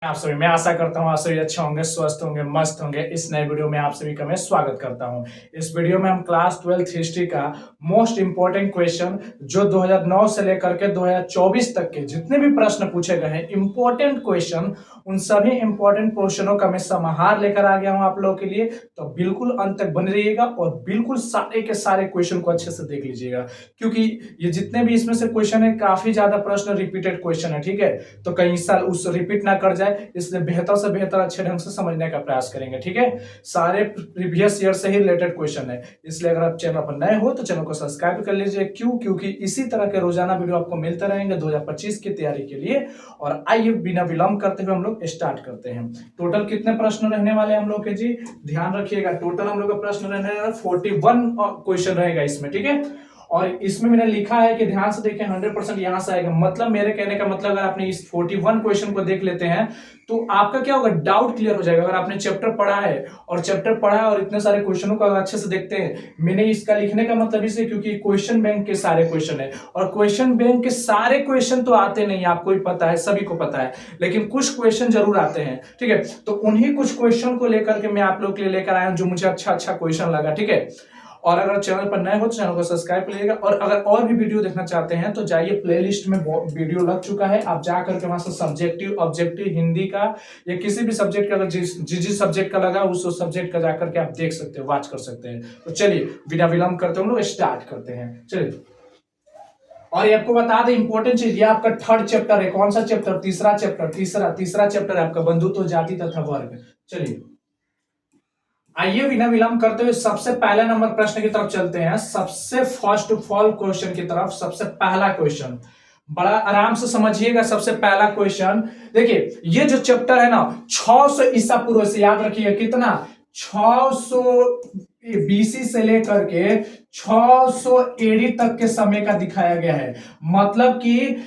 आप सभी मैं आशा करता हूँ आप सभी अच्छे होंगे, स्वस्थ होंगे, मस्त होंगे। इस नए वीडियो में आप सभी का मैं स्वागत करता हूँ। इस वीडियो में हम क्लास 12th हिस्ट्री का मोस्ट इंपॉर्टेंट क्वेश्चन जो 2009 से लेकर के 2024 तक के जितने भी प्रश्न पूछे गए हैं इंपॉर्टेंट क्वेश्चन, उन सभी इंपॉर्टेंट क्वेश्चनों का मैं समाहार लेकर आ गया हूँ आप लोगों के लिए। तो बिल्कुल अंत तक बने रहिएगा और बिल्कुल सारे के सारे क्वेश्चन को अच्छे से देख लीजिएगा, क्योंकि ये जितने भी इसमें से क्वेश्चन है काफी ज्यादा प्रश्न रिपीटेड क्वेश्चन है। ठीक है, तो कई साल उस रिपीट ना कर जाए, इसलिए बेहतर से बेहतर अच्छे ढंग से समझने का प्रयास करेंगे। ठीक है, सारे प्रीवियस ईयर से ही रिलेटेड क्वेश्चन है, इसलिए अगर आप चैनल पर नए हो तो चैनल को सब्सक्राइब कर लीजिए। क्यों? क्योंकि इसी तरह के रोजाना वीडियो आपको मिलते रहेंगे 2025 की तैयारी के लिए। और आइए बिना विलंब करते हुए हम लोग स्टार्ट करते हैं। टोटल कितने प्रश्न रहने वाले हैं हम लोग के जी? ध्यान रखिएगा, टोटल हम लोग का प्रश्न रहने वाला 41 क्वेश्चन रहेगा इसमें। ठीक है, और इसमें मैंने लिखा है कि ध्यान से देखें 100% यहां से आएगा। मतलब मेरे कहने का मतलब अगर आपने इस 41 क्वेश्चन को देख लेते हैं तो आपका क्या होगा, डाउट क्लियर हो जाएगा। अगर आपने चैप्टर पढ़ा है और इतने सारे क्वेश्चनों को अगर अच्छे से देखते हैं, मैंने इसका लिखने का मतलब इसलिए क्योंकि क्वेश्चन बैंक के सारे क्वेश्चन है और क्वेश्चन बैंक के सारे क्वेश्चन तो आते नहीं, आपको ही पता है, सभी को पता है, लेकिन कुछ क्वेश्चन जरूर आते हैं। ठीक है, तो उन्हीं कुछ क्वेश्चन को लेकर के मैं आप लोग के लिए लेकर आया हूं जो मुझे अच्छा क्वेश्चन लगा। ठीक है, और अगर चैनल पर नए हो तो चैनल को सब्सक्राइब कर लीजिएगा। और अगर और भी वीडियो देखना चाहते हैं तो जाइए, प्लेलिस्ट में वीडियो लग चुका है, आप जा करके वहां से सब्जेक्टिव ऑब्जेक्टिव हिंदी का या किसी भी सब्जेक्ट का, अगर जिस सब्जेक्ट का लगा उस सब्जेक्ट का जाकर के आप देख सकते हैं, वॉच कर सकते हैं। तो चलिए बिना विलंब करते हम लोग स्टार्ट करते हैं। चलिए, और ये आपको बता दें इंपॉर्टेंट चीज, ये आपका थर्ड चैप्टर है। कौन सा चैप्टर? तीसरा चैप्टर है आपका, बंधुत्व, जाति तथा वर्ग। चलिए आइए बिना विलंब करते हुए सबसे पहले नंबर प्रश्न की तरफ चलते हैं। सबसे फर्स्ट ऑफ ऑल क्वेश्चन की तरफ, सबसे पहला क्वेश्चन बड़ा आराम से समझिएगा। सबसे पहला क्वेश्चन देखिए, ये जो चैप्टर है ना 600 ईसा पूर्व से, याद रखिए कितना, 600 बीसी से लेकर के 600 एडी तक के समय का दिखाया गया है। मतलब कि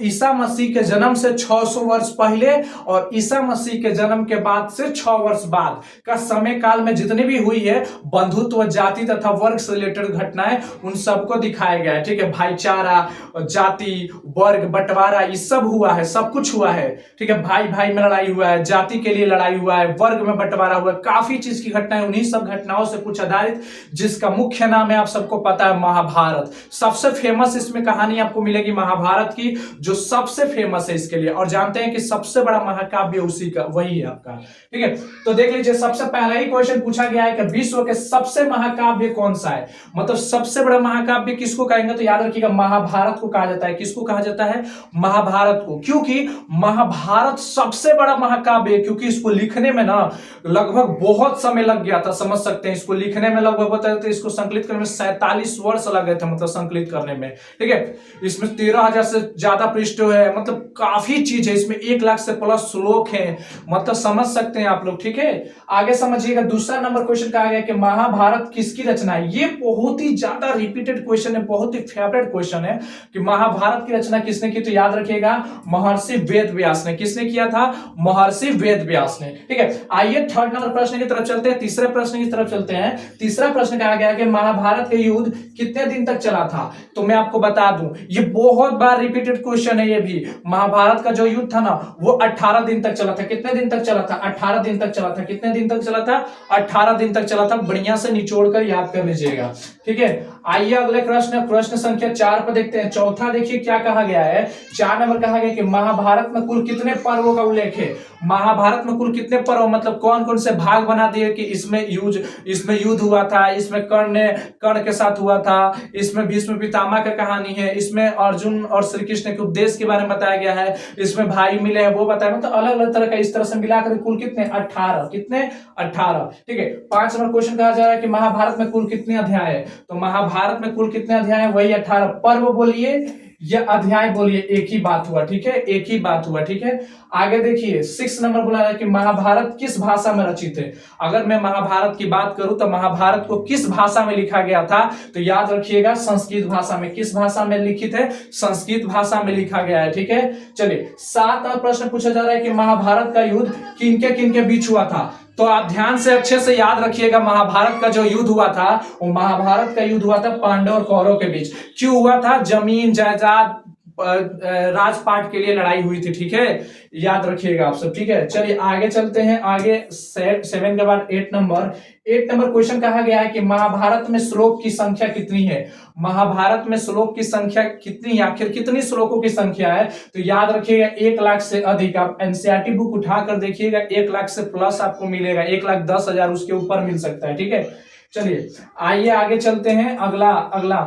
ईसा मसीह के जन्म से 600 वर्ष पहले और ईसा मसीह के जन्म के बाद से 6 वर्ष बाद का समय काल में जितनी भी हुई है बंधुत्व, जाति तथा वर्ग से रिलेटेड घटनाएं, उन सबको दिखाया गया है। ठीक है, भाईचारा, जाति, वर्ग, बंटवारा, ये सब हुआ है, सब कुछ हुआ है। ठीक है, भाई भाई में लड़ाई हुआ है, जाति के लिए लड़ाई हुआ है, वर्ग में बंटवारा हुआ है, काफी चीज की घटनाएं, उन्हीं सब घटनाओं से कुछ आधारित, जिसका मुख्य नाम है, आप सबको पता है, महाभारत। सबसे फेमस इसमें कहानी आपको मिलेगी महाभारत की, जो सबसे फेमस है इसके लिए। और जानते हैं कि सबसे बड़ा महाकाव्य उसी का वही है आपका। ठीक है, तो देख लीजिए, सबसे पहला ही क्वेश्चन पूछा गया है कि विश्व के सबसे महाकाव्य कौन सा है। मतलब सबसे बड़ा महाकाव्य किसको कहेंगे, तो याद रखिएगा महाभारत को कहा जाता है। किसको कहा जाता है? महाभारत को। क्योंकि महाभारत सबसे बड़ा महाकाव्य है, क्योंकि इसको लिखने में ना लगभग बहुत समय लग गया था। समझ सकते हैं, इसको लिखने में लगभग बताते थे, इसको संकलित करने में 47 वर्ष लग गए थे, मतलब संकलित करने में। ठीक है, इसमें 13,000 से ज्यादा पृष्ठ है, मतलब काफी चीज है इसमें, 1 लाख से प्लस श्लोक है, मतलब समझ सकते हैं आप लोग। ठीक है, आगे समझिएगा। दूसरा नंबर क्वेश्चन कहा गया कि महाभारत किसकी रचना है। ये बहुत ही ज्यादा रिपीटेड क्वेश्चन है, बहुत ही फेवरेट क्वेश्चन है कि महाभारत की रचना किसने की, तो याद रखिएगा महर्षि वेद व्यास ने। किसने किया था? महर्षि वेद व्यास ने। ठीक है, आइए थर्ड नंबर प्रश्न की तरफ चलते हैं, तीसरे प्रश्न की तरफ चलते हैं। तीसरा प्रश्न कहा गया कि महाभारत के युद्ध कितने दिन तक चला था। तो मैं आपको बता दूं, ये बहुत बार रिपीटेड क्वेश्चन है। ये भी महाभारत का जो युद्ध था ना वो 18 दिन तक चला था। कितने दिन तक चला था? 18 दिन तक चला था। कितने दिन तक चला था? 18 दिन तक चला था। बढ़िया से निचोड़ कर याद कर लीजिएगा। ठीक है, आइए अगले प्रश्न संख्या 4 पर देखते हैं। चौथा देखिए क्या कहा गया है, 4 नंबर कहा गया कि महाभारत में कुल कितने पर्वों का उल्लेख है। महाभारत में कुल कितने पर्व, मतलब कौन कौन से भाग बना दिए कि इसमें युद्ध हुआ था, इसमें कर्ण के साथ हुआ था, इसमें भीष्म पितामह का कहानी है, इसमें अर्जुन और श्री कृष्ण के उपदेश के बारे में बताया गया है, इसमें भाई मिले हैं वो बताया, मतलब अलग अलग तरह का, इस तरह से मिलाकर कुल कितने? 18। कितने? 18। ठीक है, 5 नंबर क्वेश्चन कहा जा रहा है कि महाभारत में कुल कितने अध्याय है। तो महाभारत में कुल कितने अध्याय है? वही 18। पर्व बोलिए या अध्याय बोलिए, एक ही बात हुआ। ठीक है, एक ही बात हुआ। ठीक है, आगे देखिए 6 नंबर बोला है कि महाभारत किस भाषा में रचित है। अगर मैं महाभारत की बात करूं तो महाभारत को किस भाषा में लिखा गया था, तो याद रखिएगा संस्कृत भाषा में। किस भाषा में लिखित है? संस्कृत भाषा में लिखा गया है। ठीक है, चलिए 7 नंबर प्रश्न पूछा जा रहा है कि महाभारत का युद्ध किनके किनके बीच हुआ था। तो आप ध्यान से अच्छे से याद रखिएगा, महाभारत का जो युद्ध हुआ था वो महाभारत का युद्ध हुआ था पांडव और कौरव के बीच। क्यों हुआ था? जमीन जायदाद राजपाट के लिए लड़ाई हुई थी। ठीक है, याद रखिएगा आप सब। ठीक है, चलिए आगे चलते हैं। आगे 7 के बाद 8 नंबर क्वेश्चन कहा गया है कि महाभारत में श्लोक की संख्या कितनी है। महाभारत में श्लोक की संख्या कितनी, आखिर कितनी श्लोकों की संख्या है? तो याद रखिएगा 1 लाख से अधिक। आप एनसीईआरटी बुक उठाकर देखिएगा, 1 लाख से प्लस आपको मिलेगा, 1,10,000 उसके ऊपर मिल सकता है। ठीक है, चलिए आइए आगे चलते हैं। अगला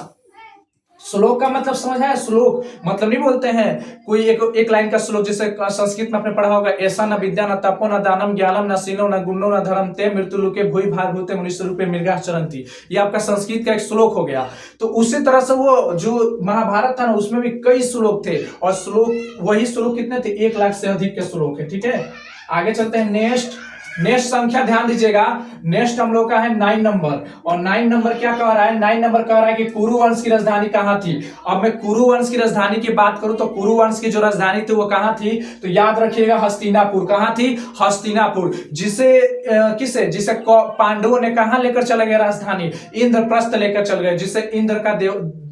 श्लोक का मतलब समझ है? श्लोक मतलब नहीं बोलते हैं कोई एक लाइन का श्लोक, जैसे संस्कृत में आपने पढ़ा होगा, ऐसा न विद्या न तपो न दानम ज्ञानम न शीलो न गुणो न धर्म ते मृत्युलोके भूय भार भूते मनुष्य रूपे मृगा चरंती। ये आपका संस्कृत का एक श्लोक हो गया। तो उसी तरह से वो जो महाभारत था ना, उसमें भी कई श्लोक थे, और श्लोक वही श्लोक कितने थे? 1 लाख से अधिक के श्लोक है। ठीक है, आगे चलते हैं। नेक्स्ट संख्या ध्यान दीजिएगा। नेक्स्ट हम लोग का है 9 नंबर, और 9 नंबर क्या कह रहा है? 9 नंबर कह रहा है कि कुरु वंश की राजधानी कहाँ थी। अब मैं कुरु वंश की राजधानी की बात करूं तो कुरु वंश की जो राजधानी थी वो कहाँ थी? तो याद रखिएगा हस्तिनापुर। कहाँ थी? हस्तिनापुर। जिसे पांडवों ने कहाँ लेकर चले गए राजधानी? इंद्रप्रस्थ लेकर चल गए, जिसे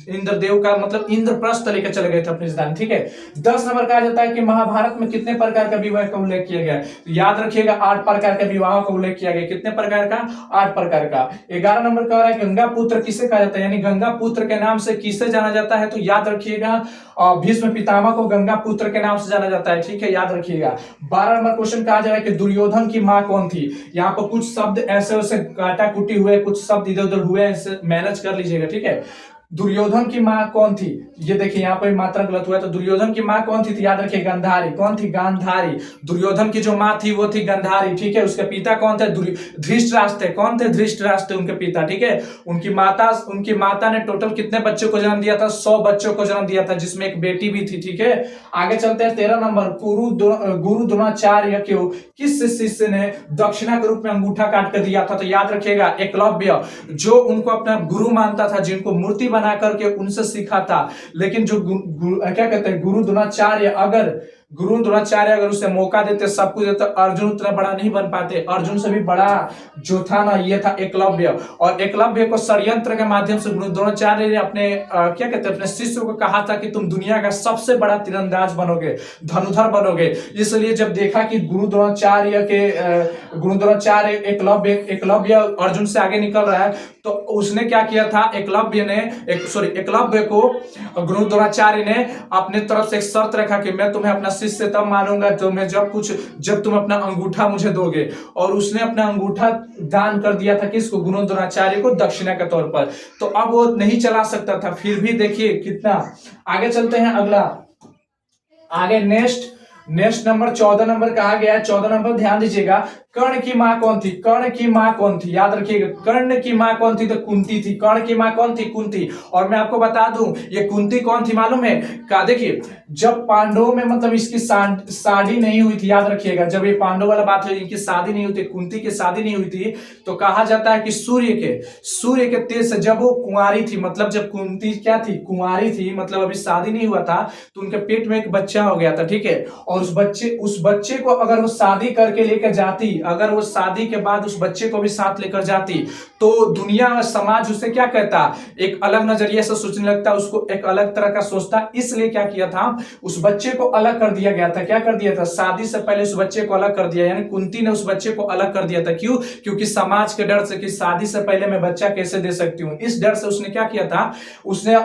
इंद्रदेव का मतलब इंद्रप्रस्थ लेकर चले गए थे अपनी राजधानी। ठीक है, 10 नंबर कहा जाता है कि महाभारत में कितने प्रकार का विवाह का उल्लेख किया गया? तो याद रखिएगा 8 प्रकार के विवाह का उल्लेख किया गया। कितने प्रकार का? 8 प्रकार का। 11 नंबर कह रहा है गंगा पुत्र किसे कहा जाता है, यानी गंगा पुत्र के नाम से किसे जाना जाता है? तो याद रखिएगा भीष्म पितामह को गंगा पुत्र के नाम से जाना जाता है। ठीक है, याद रखिएगा। 12 नंबर क्वेश्चन कहा जा रहा है कि दुर्योधन की मां कौन थी। यहाँ पर कुछ शब्द ऐसे वैसे काटा कुटी हुए, कुछ शब्द इधर उधर हुए, ऐसे मैनेज कर लीजिएगा। ठीक है, दुर्योधन की मां कौन थी? ये देखिए यहाँ पर मात्रा गलत हुआ है। तो दुर्योधन की मां कौन थी? तो याद रखिए गांधारी। कौन थी? गांधारी। दुर्योधन की जो मां थी वो थी गांधारी। ठीक है, उसके पिता कौन थे? धृतराष्ट्र थे। कौन थे? धृतराष्ट्र उनके पिता। ठीक है, उनकी माता ने टोटल कितने बच्चों को जन्म दिया था? 100 बच्चों को जन्म दिया था, जिसमें एक बेटी भी थी। ठीक है, आगे चलते हैं। 13 नंबर, गुरु द्रोणाचार्य को किस शिष्य ने दक्षिणा के रूप में अंगूठा काट कर दिया था? तो याद रखिएगा एकलव्य, जो उनको अपना गुरु मानता था, जिनको मूर्ति बना करके उनसे सीखा था। लेकिन जो क्या कहते हैं, गुरु द्रोणाचार्य अगर उसे मौका देते, सब कुछ देते, अर्जुन उतना बड़ा नहीं बन पाते। अर्जुन से भी बड़ा जो था ना, ये था एकलव्य। और एकलव्य को षड्यंत्र के माध्यम से गुरु द्रोणाचार्य ने अपने क्या कहते हैं, अपने शिष्य को कहा था कि तुम दुनिया का सबसे बड़ा तीरंदाज बनोगे, धनुधर बनोगे। इसलिए जब देखा कि गुरु द्रोणाचार्य एकलव्य अर्जुन से आगे निकल रहा है, तो उसने क्या किया था? एकलव्य को गुरु द्रोणाचार्य ने अपने तरफ से एक शर्त रखा कि मैं तुम्हें अपना शिष्य तब मानूंगा जब तुम अपना अंगूठा मुझे दोगे। और उसने अपना अंगूठा दान कर दिया था किसको? गुरु द्रोणाचार्य को, दक्षिणा के तौर पर। तो अब वो नहीं चला सकता था, फिर भी देखिए कितना। आगे चलते हैं। आगे नेक्स्ट नंबर 14 नंबर कहा गया है। 14 नंबर ध्यान दीजिएगा। कर्ण की मां कौन थी? कर्ण की मां कौन थी? याद रखिएगा, कर्ण की मां कौन थी? तो कुंती थी। कर्ण की मां कौन थी? कुंती। और मैं आपको बता दूं, ये कुंती कौन थी मालूम है? का देखिए, जब पांडवों में मतलब इसकी शादी नहीं हुई थी, याद रखिएगा, जब ये पांडव वाला बात है, इनकी शादी नहीं हुई थी, कुंती की शादी नहीं हुई थी, तो कहा जाता है कि सूर्य के तेज से जब वो कुंवारी थी, मतलब जब कुंती क्या थी? कुंवारी थी, मतलब अभी शादी नहीं हुआ था, तो उनके पेट में एक बच्चा हो गया था। ठीक है, और उस बच्चे को अगर वो शादी करके लेकर जाती, अगर वो शादी के बाद उस बच्चे को भी साथ लेकर जाती, तो दुनिया समाज उसे क्या कहता? एक अलग नजरिए से सोचने लगता, उसको एक अलग तरह का सोचता। इसलिए क्या किया था? उस बच्चे को अलग कर दिया गया था। क्या कर दिया था? शादी से पहले उस बच्चे को अलग कर दिया, यानी कुंती ने उस बच्चे को अलग कर दिया था। क्यों? क्योंकि समाज के डर से कि शादी से पहले मैं बच्चा कैसे दे सकती हूँ, इस डर से उसने क्या किया था? उसने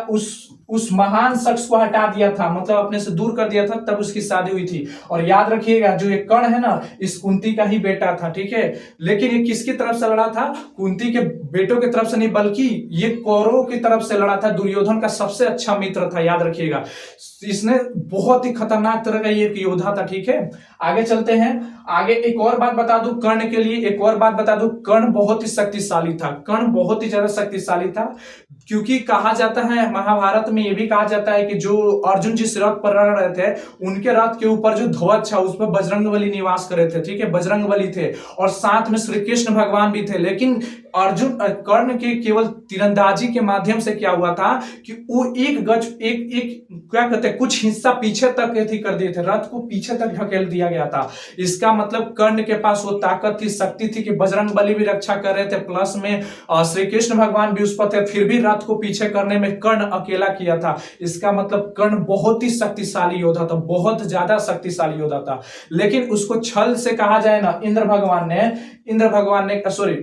उस महान शख्स को हटा दिया था, मतलब अपने से दूर कर दिया था, तब उसकी शादी हुई थी। और याद रखिएगा, जो ये कर्ण है ना, इस कुंती का ही बेटा था। ठीक है, लेकिन ये किसकी तरफ से लड़ा था? कुंती के बेटों की तरफ से नहीं, बल्कि ये कौरवों की तरफ से लड़ा था। दुर्योधन का सबसे अच्छा मित्र था, याद रखिएगा। इसने बहुत ही खतरनाक तरह का ये योद्धा था। ठीक है, आगे चलते हैं। आगे एक और बात बता दूं कर्ण के लिए, कर्ण बहुत ही शक्तिशाली था। कर्ण बहुत ही ज्यादा शक्तिशाली था, क्योंकि कहा जाता है, महाभारत में यह भी कहा जाता है कि जो अर्जुन जिस रथ पर लड़ रहे थे, उनके रथ के ऊपर जो ध्वज था, उस पर बजरंगबली निवास कर रहे थे। ठीक है, बजरंगबली थे, और साथ में श्री कृष्ण भगवान भी थे। लेकिन कर्ण के केवल तीरंदाजी के माध्यम से क्या हुआ था कि वो एक क्या कहते कुछ हिस्सा पीछे तक थी कर दिए थे, रथ को पीछे तक ढकेल दिया गया था। इसका मतलब कर्ण के पास वो ताकत थी, शक्ति थी कि बजरंग बली भी रक्षा कर रहे थे, प्लस में श्री कृष्ण भगवान भी उस पर थे, फिर भी रथ को पीछे करने में कर्ण अकेला किया था। इसका मतलब कर्ण बहुत ही शक्तिशाली योद्धा था, बहुत ज्यादा शक्तिशाली योद्धा था। लेकिन उसको छल से कहा जाए ना, इंद्र भगवान ने सॉरी,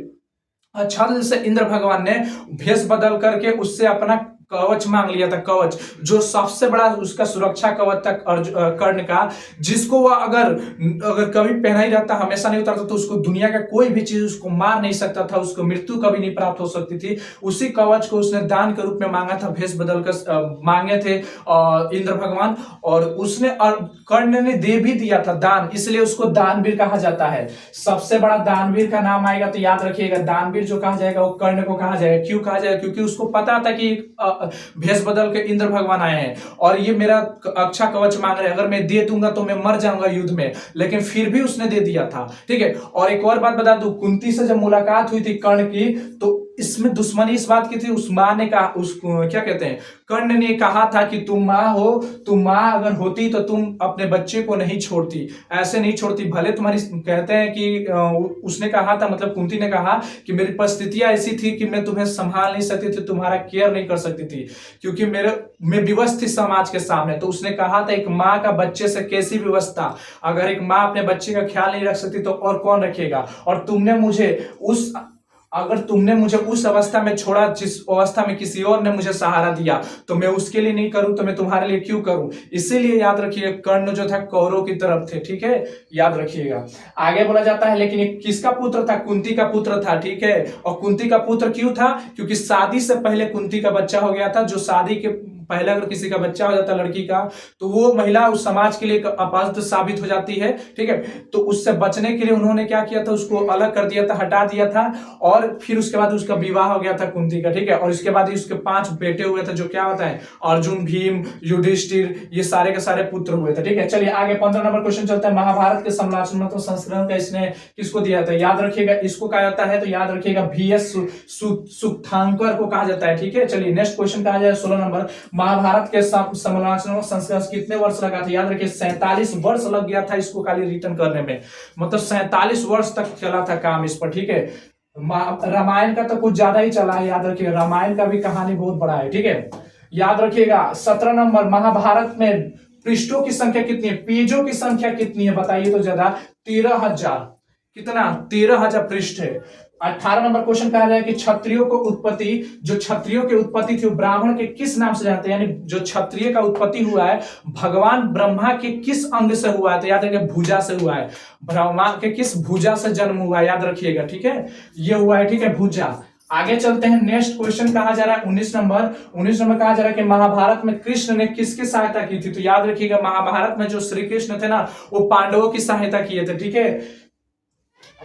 छल से इंद्र भगवान ने भेष बदल करके उससे अपना कवच मांग लिया था, कवच जो सबसे बड़ा उसका सुरक्षा कवच था कर्ण का, जिसको वह अगर कभी पहना ही रहता, हमेशा नहीं उतारता, तो उसको दुनिया का कोई भी चीज उसको मार नहीं सकता था, उसको मृत्यु कभी नहीं प्राप्त हो सकती थी। उसी कवच को उसने दान के रूप में मांगा था, भेष बदल कर मांगे थे इंद्र भगवान, और उसने कर्ण ने दे भी दिया था दान, इसलिए उसको दानवीर कहा जाता है। सबसे बड़ा दानवीर का नाम आएगा तो याद रखिएगा, दानवीर जो कहा जाएगा वो कर्ण को कहा जाएगा। क्यों कहा जाएगा? क्योंकि उसको पता था कि भेष बदल के इंद्र भगवान आए हैं और ये मेरा अच्छा कवच मांग रहे हैं, अगर मैं दे दूंगा तो मैं मर जाऊंगा युद्ध में, लेकिन फिर भी उसने दे दिया था। ठीक है, और एक और बात बता दूं, कुंती से जब मुलाकात हुई थी कर्ण की, तो इसमें दुश्मनी इस बात की थी, उस मां ने कहा, उसको क्या कहते हैं, कर्ण ने कहा था कि तुम मां हो, तुम मां अगर होती तो तुम अपने बच्चे को नहीं छोड़ती, ऐसे नहीं छोड़ती, भले तुम्हारी, कहते हैं कि उसने कहा था, मतलब कुंती ने कहा कि मेरी परिस्थितियां ऐसी थी कि मैं तुम्हें संभाल नहीं सकती थी, तुम्हारा केयर नहीं कर सकती थी, क्योंकि मैं विवश थी समाज के सामने। तो उसने कहा था एक माँ का बच्चे से कैसी व्यवस्था, अगर एक माँ अपने बच्चे का ख्याल नहीं रख सकती तो और कौन रखेगा। और अगर तुमने मुझे उस अवस्था में छोड़ा जिस अवस्था में किसी और ने मुझे सहारा दिया, तो मैं उसके लिए नहीं करूं तो मैं तुम्हारे लिए क्यों करूं। इसीलिए याद रखिए कर्ण जो था कौरवों की तरफ थे। ठीक है, याद रखिएगा। आगे बोला जाता है, लेकिन ये किसका पुत्र था? कुंती का पुत्र था। ठीक है, और कुंती का पुत्र क्यों था? क्योंकि शादी से पहले कुंती का बच्चा हो गया था। जो शादी के पहले अगर किसी का बच्चा हो जाता लड़की का, तो वो महिला उस समाज के लिए अपराध साबित हो जाती है। ठीक है, तो उससे बचने के लिए उन्होंने क्या किया था, उसको अलग कर दिया था, हटा दिया था, और फिर उसके बाद उसका विवाह हो गया था कुंती का। ठीक है, और इसके बाद उसके 5 बेटे हुए थे, जो क्या होता है, अर्जुन, भीम, युधिष्ठिर, ये सारे के सारे पुत्र हुए थे। ठीक है, चलिए आगे 15 नंबर क्वेश्चन चलता है। महाभारत के समालोचनात्मक संस्करण का इसने किसको दिया था? याद रखिएगा, इसको कहा जाता है, तो याद रखिएगा VS सुक्तांकर को कहा जाता है। ठीक है, चलिए नेक्स्ट क्वेश्चन कहा जाए 16 नंबर। महाभारत के समालोचनात्मक संस्करण कितने वर्ष लगा था? याद रखिए 47 वर्ष लग गया था इसको खाली रिटर्न करने में, मतलब 47 वर्ष तक चला था काम इस पर। ठीक है, रामायण का तो कुछ ज्यादा ही चला है, याद रखिएगा, रामायण का भी कहानी बहुत बड़ा है। ठीक है, याद रखिएगा। 17 नंबर, महाभारत में पृष्ठों की संख्या कितनी है, पेजों की संख्या कितनी है बताइए तो ज्यादा? 13,000। कितना? 13,000 पृष्ठ है। 18 नंबर क्वेश्चन कहा जाए कि क्षत्रियों को उत्पत्ति, जो क्षत्रियों की उत्पत्ति थी वो ब्राह्मण के किस नाम से जानते हैं, यानी जो क्षत्रिय का उत्पत्ति हुआ है भगवान ब्रह्मा के किस अंग से हुआ है? तो याद रखिए भुजा से हुआ है। ब्रह्मा के किस भुजा से जन्म हुआ है? याद रखिएगा। ठीक है, ये हुआ है, ठीक है, भुजा। आगे चलते हैं, नेक्स्ट क्वेश्चन कहा जा रहा है 19 नंबर। 19 नंबर कहा जा रहा है कि महाभारत में कृष्ण ने किसकी सहायता की थी? तो याद रखिएगा महाभारत में जो श्री कृष्ण थे ना, वो पांडवों की सहायता किए थे। ठीक है,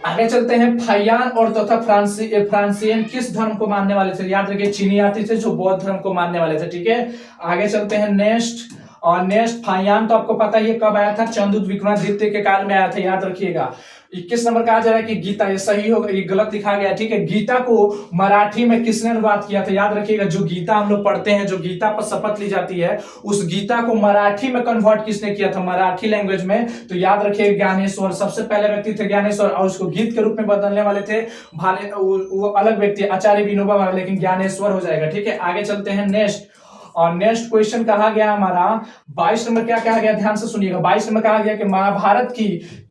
आगे चलते हैं। फाइयान और तथा फ्रांसियन किस धर्म को मानने वाले थे? याद रखिए चीनियाती थे जो बौद्ध धर्म को मानने वाले थे। ठीक है, आगे चलते हैं नेक्स्ट फाइयान तो आपको पता ही है कब आया था, चंद्रगुप्त विक्रमादित्य के काल में आया था, याद रखिएगा। 21 नंबर कहा जा रहा है कि गीता, ये सही होगा, ये गलत लिखा गया। ठीक है, गीता को मराठी में किसने अनुवाद किया था? याद रखिएगा, जो गीता हम लोग पढ़ते हैं, जो गीता पर शपथ ली जाती है, उस गीता को मराठी में कन्वर्ट किसने किया था, मराठी लैंग्वेज में? तो याद रखिए ज्ञानेश्वर, सबसे पहले व्यक्ति थे ज्ञानेश्वर, और उसको गीत के रूप में बदलने वाले थे वो अलग व्यक्ति आचार्य विनोबा, लेकिन ज्ञानेश्वर हो जाएगा। ठीक है, आगे चलते हैं नेक्स्ट। और नेक्स्ट क्वेश्चन कहा गया हमारा 22 नंबर, क्या कहा गया, ध्यान से सुनिएगा। 22 नंबर कहा गया कि महाभारत की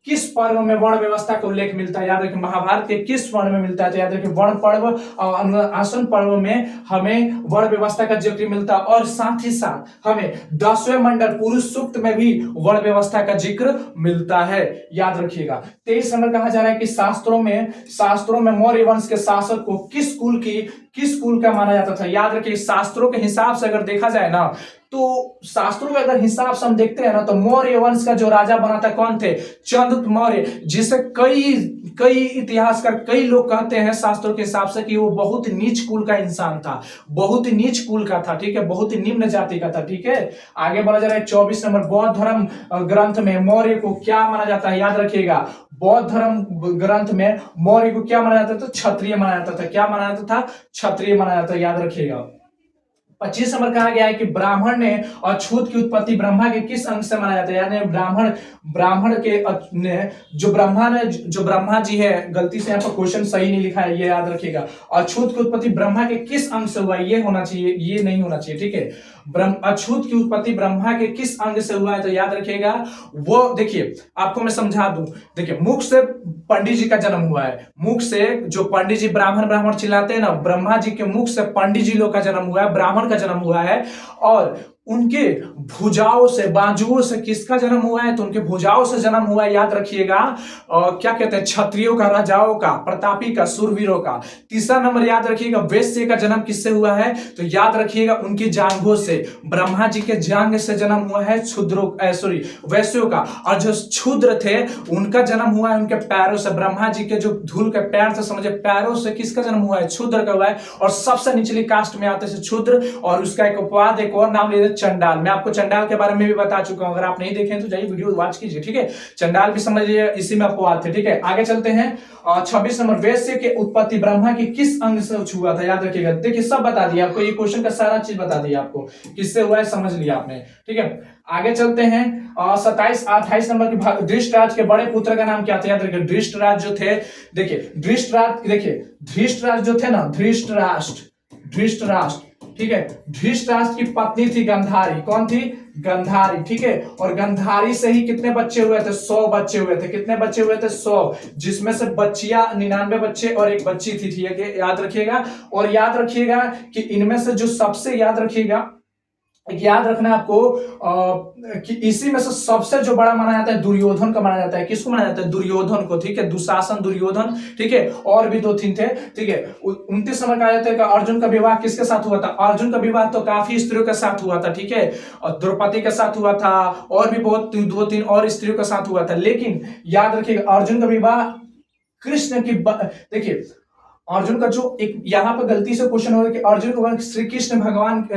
किस पर्व में वर्ण व्यवस्था का उल्लेख मिलता है? याद रखिए महाभारत के किस पर्व में मिलता है? तो याद रखिए वर्ण पर्व और अनुशासन पर्व में हमें वर्ण व्यवस्था का जिक्र मिलता है, और साथ ही साथ हमें 10वें मंडल पुरुष सूक्त में भी वर्ण व्यवस्था का जिक्र मिलता है, याद रखिएगा। 23 नंबर कहा जा रहा है कि शास्त्रों में मौर्य वंश के शासक को किस कुल का माना जाता था? याद रखिए शास्त्रों के हिसाब से अगर देखा जाए ना, तो शास्त्रों के अगर हिसाब से हम देखते हैं ना, तो मौर्य वंश का जो राजा बना था कौन थे? चंद्रगुप्त मौर्य, जिसे कई इतिहासकार, कई लोग कहते हैं शास्त्रों के हिसाब से कि वो बहुत नीच कुल का इंसान था, बहुत ही नीच कुल का था। ठीक है, बहुत ही निम्न जाति का था। ठीक है, आगे बोला जा रहा है 24 नंबर, बौद्ध धर्म ग्रंथ में मौर्य को क्या माना जाता है? याद रखिएगा बौद्ध धर्म ग्रंथ में मौर्य को क्या माना जाता था? क्षत्रिय माना जाता था। क्या माना जाता था? क्षत्रिय माना जाता है, याद रखिएगा। 25 नंबर कहा गया है कि ब्राह्मण ने अछूत की उत्पत्ति ब्रह्मा के किस अंग से माना जाता है, यानी ब्राह्मण ब्राह्मण के ने जो ब्रह्मा जी है, गलती से यहाँ पर क्वेश्चन सही नहीं लिखा है, ये याद रखिएगा। अछूत की उत्पत्ति ब्रह्मा के किस अंग से हुआ, ये होना चाहिए, ये नहीं होना चाहिए, ठीक है। अछूत की उत्पत्ति ब्रह्मा के किस अंग से हुआ है, तो याद रखिएगा वो, देखिए आपको मैं समझा दूं, देखिए मुख से पंडित जी का जन्म हुआ है, मुख से जो पंडित जी ब्राह्मण ब्राह्मण चिल्लाते हैं ना, ब्रह्मा जी के मुख से पंडित जी लोग का जन्म हुआ है, ब्राह्मण का जन्म हुआ है। और उनके भुजाओं से, बाजुओं से किसका जन्म हुआ है, तो उनके भुजाओं से जन्म हुआ है, याद रखिएगा। और क्या कहते हैं, क्षत्रियों का, राजाओं का, प्रतापी का, सूरवीरों का। तीसरा नंबर याद रखिएगा, वैश्य का जन्म किससे हुआ है, तो याद रखिएगा उनकी जांघों से, ब्रह्मा जी के जांघ से जन्म हुआ है क्षुद्रों, सॉरी वैश्यों का। और जो क्षुद्र थे उनका जन्म हुआ है उनके पैरों से, ब्रह्मा जी के जो धूल के पैर से, समझे, पैरों से किसका जन्म हुआ है, क्षुद्र का हुआ है। और सबसे निचली कास्ट में आते हैं क्षुद्र, और उसका एक अपवाद, एक और नाम ले चंडाल। मैं आपको चंडाल के बारे में भी बता चुका हूं, अगर आप नहीं देखें तो जाइए वीडियो वॉच कीजिए, ठीक है। चंडाल भी समझ लीजिए इसी में अपवाद थे, ठीक है। आगे चलते हैं। 26 नंबर, वैश्य के उत्पत्ति ब्रह्मा की किस अंग से हुआ था, याद रखिएगा। देखिए सब बता दिया आपको, ये क्वेश्चन का सारा चीज बता दिया आपको, किससे हुआ है समझ लिया आपने, ठीक है। आगे चलते हैं। 28 नंबर की, धृष्टराज के बड़े पुत्र का नाम क्या था, याद रखिए। धृष्टराज जो थे, देखिए धृष्टराज जो थे ना, धृष्टराष्ट्र, ठीक है। धृष्टराष्ट्र की पत्नी थी गंधारी, कौन थी, गंधारी, ठीक है। और गंधारी से ही कितने बच्चे हुए थे, 100 बच्चे हुए थे। कितने बच्चे हुए थे, 100, जिसमें से बच्चियां 99 बच्चे और एक बच्ची थी, ठीक है, याद रखिएगा। और याद रखिएगा कि इनमें से जो सबसे, याद रखना आपको कि इसी में से सबसे जो बड़ा माना जाता है दुर्योधन का माना जाता है। किसको माना जाता है, दुर्योधन को, ठीक है। दुशासन, दुर्योधन, ठीक है। और भी 2-3 थे, ठीक है। 29 नंबर कहा जाता है कि अर्जुन का विवाह किसके साथ हुआ था, अर्जुन का विवाह तो काफी स्त्रियों के साथ हुआ था, ठीक है। और द्रौपदी के साथ हुआ था, और भी बहुत 2-3 और स्त्रियों के साथ हुआ था। लेकिन याद रखिएगा अर्जुन का विवाह कृष्ण की, देखिए अर्जुन का जो एक यहाँ पर गलती से क्वेश्चन होगा कि अर्जुन का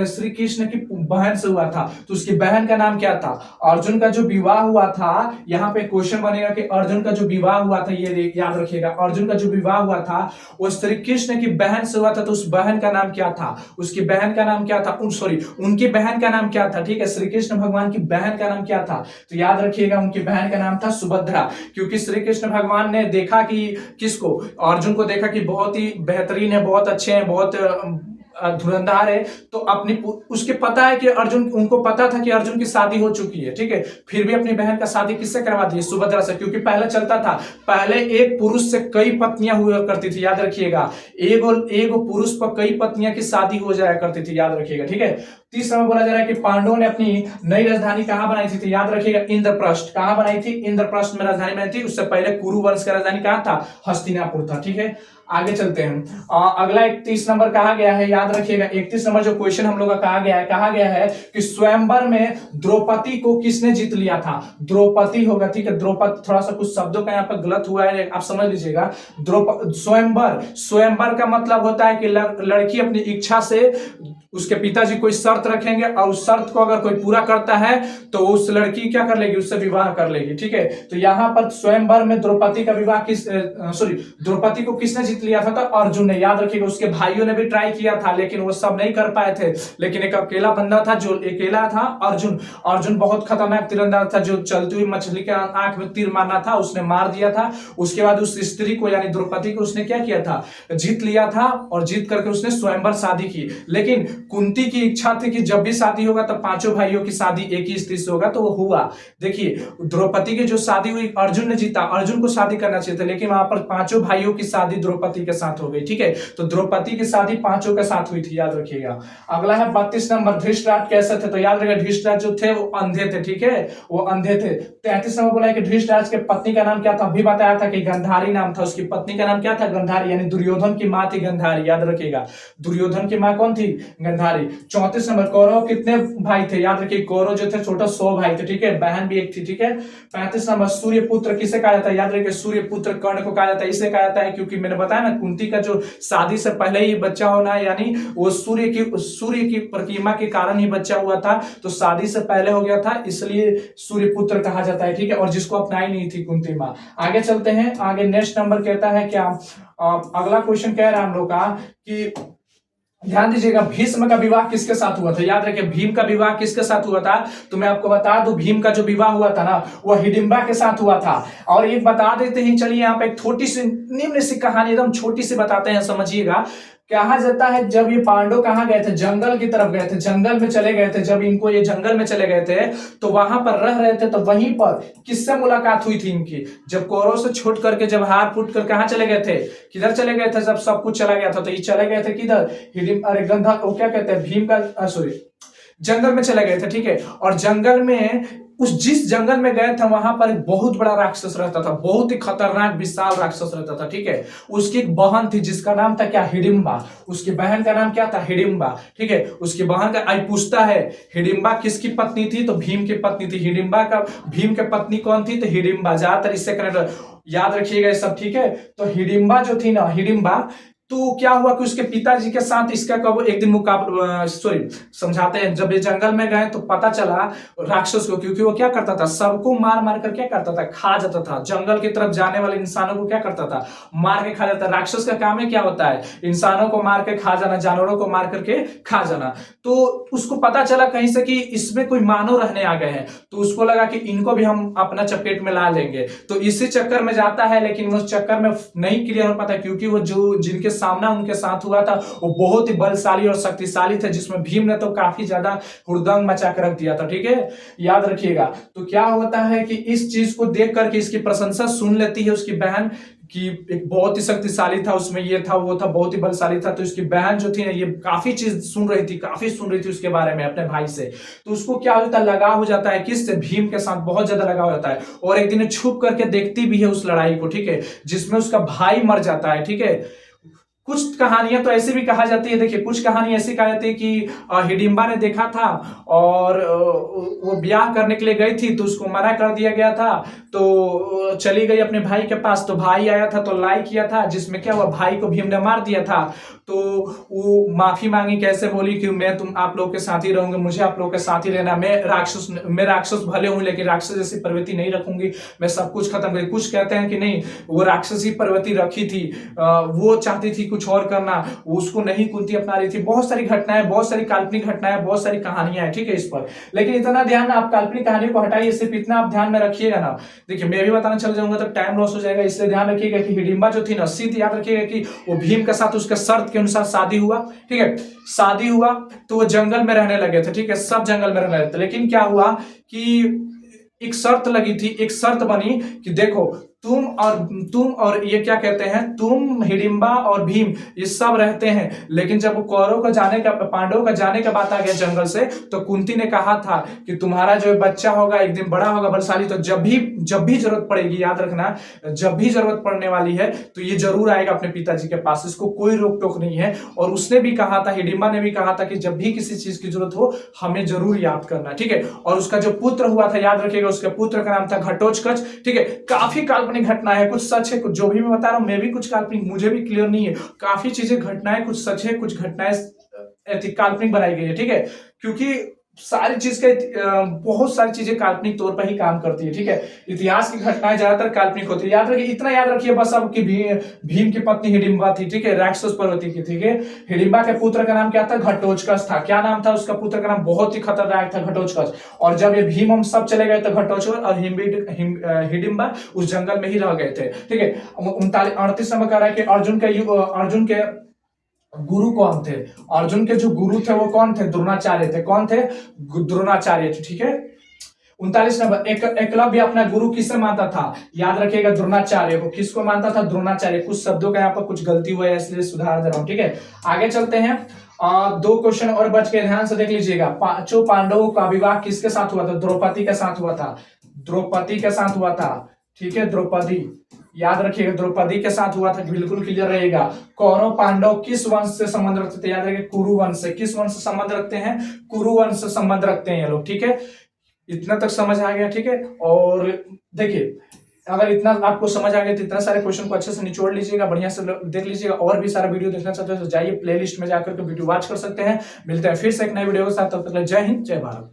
श्री कृष्ण की बहन से हुआ था, तो उसकी बहन का नाम क्या था। अर्जुन का जो विवाह हुआ था, यहाँ पे क्वेश्चन बनेगा कि अर्जुन का जो विवाह हुआ था, ये याद रखिएगा, अर्जुन का जो विवाह हुआ था वो श्री कृष्ण की बहन से हुआ था, तो उस बहन का नाम क्या था, उसकी बहन का नाम क्या था, सॉरी उनकी बहन का नाम क्या था, ठीक है। श्री कृष्ण भगवान की बहन का नाम क्या था, तो याद रखिएगा उनकी बहन का नाम था सुभद्रा। क्योंकि श्री कृष्ण भगवान ने देखा कि किसको, अर्जुन को देखा कि बहुत बेहतरीन है, बहुत अच्छे हैं, बहुत धुरंधार है, तो अपनी, उसके पता है कि अर्जुन, उनको पता था कि अर्जुन की शादी हो चुकी है, ठीक है। फिर भी अपनी बहन का शादी किससे करवा दी, सुभद्रा से। क्योंकि पहले चलता था, पहले एक पुरुष से कई पत्नियां हुआ करती थी, याद रखिएगा। एक पुरुष पर कई पत्नियां की शादी हो जाया करती थी, याद रखिएगा, ठीक है। तीसरा में बोला जा रहा है कि पांडवों ने अपनी नई राजधानी कहां बनाई थी, तो याद रखिएगा इंद्रप्रस्थ। कहां बनाई थी, इंद्रप्रस्थ में राजधानी बनाई थी। उससे पहले कुरु वंश का राजधानी कहां था, हस्तिनापुर था, ठीक है। आगे चलते हैं। अगला 31 नंबर कहा गया है, याद रखिएगा 31 नंबर जो क्वेश्चन हम लोग का कहा गया है कि स्वयंवर में द्रौपदी को किसने जीत लिया था, द्रौपदी होगा, ठीक है। द्रौपदी, थोड़ा सा कुछ शब्दों का यहाँ पर गलत हुआ है, आप समझ लीजिएगा। स्वयंवर का मतलब होता है कि लड़की अपनी इच्छा से, उसके पिताजी कोई शर्त रखेंगे और उस शर्त को अगर कोई पूरा करता है तो उस लड़की क्या कर लेगी, उससे विवाह कर लेगी, ठीक है। तो यहाँ पर स्वयंवर में द्रौपदी का विवाह द्रौपदी को किसने जीत लिया था, तो अर्जुन ने, याद रखिएगा। उसके भाइयों ने भी ट्राई किया था, लेकिन वो सब नहीं कर पाए थे। लेकिन एक अकेला बंदा था, जो अकेला था, अर्जुन बहुत खतरनाक तीरंदाज था, जो चलती हुई मछली के आंख में तीर मारना था, उसने मार दिया था। उसके बाद उस स्त्री को, यानी द्रौपदी को, उसने क्या किया था, जीत लिया था। और जीत करके उसने स्वयंवर शादी की। लेकिन कुंती की इच्छा थी कि जब भी शादी होगा तब 5 भाइयों की शादी एक ही स्त्री से होगा, तो वो हुआ। देखिए द्रौपदी की जो शादी हुई, अर्जुन ने जीता, अर्जुन को शादी करना चाहिए था, लेकिन वहां पर 5 भाइयों की शादी द्रौपदी के साथ हो गई, ठीक है। तो द्रौपदी की शादी 5 के साथ हुई थी, याद रखिएगा। अगला है 32 नंबर, धृष्टराष्ट्र कैसे थे, तो याद रखिएगा धृष्टराष्ट्र जो थे वो अंधे थे, ठीक है, वो अंधे थे। 33 नंबर बोला है कि धृष्टराष्ट्र के पत्नी का नाम क्या था, अभी बताया था कि गंधारी नाम था, उसकी पत्नी का नाम क्या था, गंधारी, यानी दुर्योधन की मां थी गंधारी, याद रखिएगा। दुर्योधन की मां कौन थी, गंधारी। 34 नंबर, कौरव कितने भाई थे, याद रखिए। कौरव जो थे टोटल 100 भाई थे, ठीक है, बहन भी एक थी, ठीक है। 35 नंबर, सूर्य पुत्र किसे कहा जाता है, याद रखिए। सूर्य पुत्र कर्ण को कहा जाता है। इसे कहा जाता है क्योंकि मैंने बताया ना, कुंती का जो शादी से पहले ही बच्चा होना है, यानी वो सूर्य की प्रतिमा के कारण ही बच्चा हुआ था, तो शादी से पहले हो गया था, इसलिए सूर्य पुत्र कहा जाता है, ठीक है। और जिसको अपनाई नहीं थी कुंती मां। आगे चलते हैं। आगे नेक्स्ट नंबर कहता है क्या, अगला क्वेश्चन कह रहा है हम लोग का कि ध्यान दीजिएगा, भीष्म का विवाह किसके साथ हुआ था? याद रखिए, भीम का विवाह किसके साथ हुआ था? तो मैं आपको बता दूं, भीम का जो विवाह हुआ था ना, वो हिडिंबा के साथ हुआ था। और ये बता देते हैं, चलिए यहाँ पे एक छोटी सी निम्न सी कहानी एकदम छोटी सी बताते हैं, समझिएगा। कहा जाता है जब ये पांडव कहाँ गए थे, जंगल की तरफ गए थे, जंगल में चले गए थे। जब इनको ये जंगल में चले गए थे तो वहां पर रह रहे थे, तो वहीं पर किससे मुलाकात हुई थी इनकी? जब कौरव से छूट करके, जब हार फूट कर कहाँ चले गए थे, किधर चले गए थे? जब सब कुछ चला गया था तो ये चले गए थे किधर? अरे गंधा, वो क्या कहते हैं, भीम का, सॉरी, जंगल में चले गए थे, ठीक है। और जंगल में, उस जिस जंगल में गए थे वहां पर एक बहुत बड़ा राक्षस रहता था, बहुत ही खतरनाक विशाल राक्षस रहता था, ठीक है। उसकी एक बहन थी जिसका नाम था क्या? हिडिंबा। उसकी बहन का नाम क्या था? हिडिंबा, ठीक है। उसकी बहन का आई पूछता है, हिडिंबा किसकी पत्नी थी? तो भीम की पत्नी थी। हिडिंबा का, भीम के पत्नी कौन थी? तो हिडिंबा। ज्यादातर इससे कनेक्ट याद रखिएगा सब, ठीक है। तो हिडिंबा जो थी ना, हिडिंबा, तो क्या हुआ कि उसके पिताजी के साथ इसका कब एक दिन मुकाबला, सॉरी, समझाते हैं, जब ये जंगल में गए तो पता चला राक्षस को, क्योंकि वो क्या करता था, सबको मार मार कर क्या करता था, खा जाता था। जंगल की तरफ जाने वाले इंसानों को क्या करता था, मार के खा जाता। राक्षस का काम है क्या होता है? इंसानों को मार के खा जाना, जानवरों को मार करके खा जाना। तो उसको पता चला कहीं से कि इसमें कोई मानव रहने आ गए हैं, तो उसको लगा कि इनको भी हम अपना चपेट में ला लेंगे। तो इसी चक्कर में जाता है, लेकिन उस चक्कर में नहीं क्लियर हो पाता, क्योंकि वो जो जिनके सामना उनके साथ हुआ था वो बहुत ही बलशाली और शक्तिशाली थे, जिसमें भीम ने तो काफी ज्यादा हुड़दंग मचा कर रख दिया था, ठीक है। याद रखिएगा। तो क्या होता है कि इस चीज को देख करके इसकी प्रशंसा सुन लेती है उसकी बहन, कि एक बहुत ही शक्तिशाली था, उसमें ये था वो था, बहुत ही बलशाली था। तो इसकी बहन जो थी ना, ये काफी चीज सुन रही थी, काफी सुन रही थी उसके बारे में अपने भाई से। तो उसको क्या होता है, लगाव हो जाता है किससे? भीम के साथ बहुत ज्यादा लगाव हो जाता है। और एक दिन छुप करके देखती भी है उस लड़ाई को, ठीक है, जिसमें उसका भाई मर जाता है, ठीक है। कुछ कहानियां तो ऐसी भी कहा जाती है, देखिए कुछ कहानी ऐसी कहा जाती है कि हिडिंबा ने देखा था और वो ब्याह करने के लिए गई थी, तो उसको मना कर दिया गया था, तो चली गई अपने भाई के पास। तो भाई आया था तो लाई किया था, जिसमें क्या हुआ, भाई को भीम ने मार दिया था। तो वो माफी मांगी, कैसे बोली कि मैं आप लोगों के साथ ही रहूंगी, मुझे आप लोगों के साथ ही रहना, मैं राक्षस भले हूं लेकिन राक्षस जैसी प्रवृत्ति नहीं रखूंगी, मैं सब कुछ खत्म करूंगी। कुछ कहते हैं कि नहीं, वो राक्षसी प्रवृत्ति रखी थी, वो चाहती थी कुछ और करना, उसको नहीं कुंती अपना रही थी। बहुत सारी घटनाएं, बहुत सारी काल्पनिक घटनाएं, बहुत सारी कहानियां हैं, ठीक है इस पर। लेकिन इतना ध्यान आप काल्पनिक कहानियों को हटाइए, सिर्फ इतना आप ध्यान में रखिएगा ना। देखिए मैं भी बताना चल जाऊंगा तो टाइम लॉस हो जाएगा, इसलिए ध्यान रखिएगा कि हिडिंबा जो थी ना, सीधी याद रखिएगा कि वो भीम के साथ उसके शर्त के अनुसार शादी हुआ, ठीक है। शादी हुआ तो वो जंगल में रहने लगे थे, ठीक है, सब जंगल में रहने लगे थे। लेकिन क्या हुआ कि एक शर्त लगी थी, एक शर्त बनी कि देखो तुम और ये क्या कहते हैं, तुम, हिडिंबा और भीम, ये सब रहते हैं। लेकिन जब कौरव का जाने का, पांडवों का जाने का बात आ गया जंगल से, तो कुंती ने कहा था कि तुम्हारा जो बच्चा होगा एक दिन बड़ा होगा, बलशाली, तो जब भी जरूरत पड़ेगी, याद रखना, जब भी जरूरत पड़ने वाली है तो ये जरूर आएगा अपने पिताजी के पास, इसको कोई रोक टोक नहीं है। और उसने भी कहा था, हिडिंबा ने भी कहा था कि जब भी किसी चीज की जरूरत हो हमें जरूर याद करना, ठीक है। और उसका जो पुत्र हुआ था, याद रखिएगा, उसके पुत्र का नाम था घटोत्कच, ठीक है। काफी काल्पनिक घटना है, कुछ सच है, कुछ जो भी मैं बता रहा हूं मैं भी कुछ काल्पनिक, मुझे भी क्लियर नहीं है, काफी चीजें घटनाएं, कुछ सच है, कुछ घटनाएं काल्पनिक बनाई गई है, ठीक है। क्योंकि सारी चीज के बहुत सारी चीजें काल्पनिक तौर पर ही काम करती है, ठीक है। इतिहास की घटनाएं ज्यादातर काल्पनिक होती है। याद रखिए, इतना याद रखिए बस अब कि भीम की पत्नी हिडिंबा थी, ठीक है, राक्षस पर्वती की, ठीक है। हिडिंबा के पुत्र का नाम क्या था? घटोत्कच था। क्या नाम था उसका पुत्र का नाम? बहुत ही खतरनाक था, घटोत्कच। और जब ये भीम हम सब चले गए तो घटोत्कच और हिडिंबा उस जंगल में ही रह गए थे, ठीक है। 39 नंबर कह रहा है कि अर्जुन के गुरु कौन थे? अर्जुन के जो गुरु थे वो कौन थे? द्रोणाचार्य थे। कौन थे? द्रोणाचार्य थे, ठीक है। 39 नंबर, एकलव्य अपना गुरु किसे मानता था? याद रखिएगा, द्रोणाचार्य को। किसको मानता था? द्रोणाचार्य। कुछ शब्दों का यहाँ पर कुछ गलती हुआ है, इसलिए सुधार दे रहा हूं, ठीक है। आगे चलते हैं, 2 क्वेश्चन और बच के, ध्यान से देख लीजिएगा। पांचों पांडवों का विवाह किसके साथ हुआ था? द्रौपदी के साथ हुआ था, द्रौपदी के साथ हुआ था, ठीक है, द्रौपदी। याद रखिएगा, द्रौपदी के साथ हुआ था, बिल्कुल क्लियर रहेगा। कौरव पांडव किस वंश से संबंध रखते थे? याद रखिए, कुरु वंश से। किस वंश से संबंध रखते हैं? कुरु वंश से संबंध रखते हैं ये लोग, ठीक है। इतना तक समझ आ गया, ठीक है। और देखिए, अगर इतना आपको समझ आ गया तो इतना सारे क्वेश्चन को अच्छे से निचोड़ लीजिएगा, बढ़िया से देख लीजिएगा। और भी सारा वीडियो देखना चाहते हो तो जाइए प्लेलिस्ट में जाकर के वीडियो वॉच कर सकते हैं। मिलते हैं फिर से एक नए वीडियो के साथ, तब तक जय हिंद, जय भारत।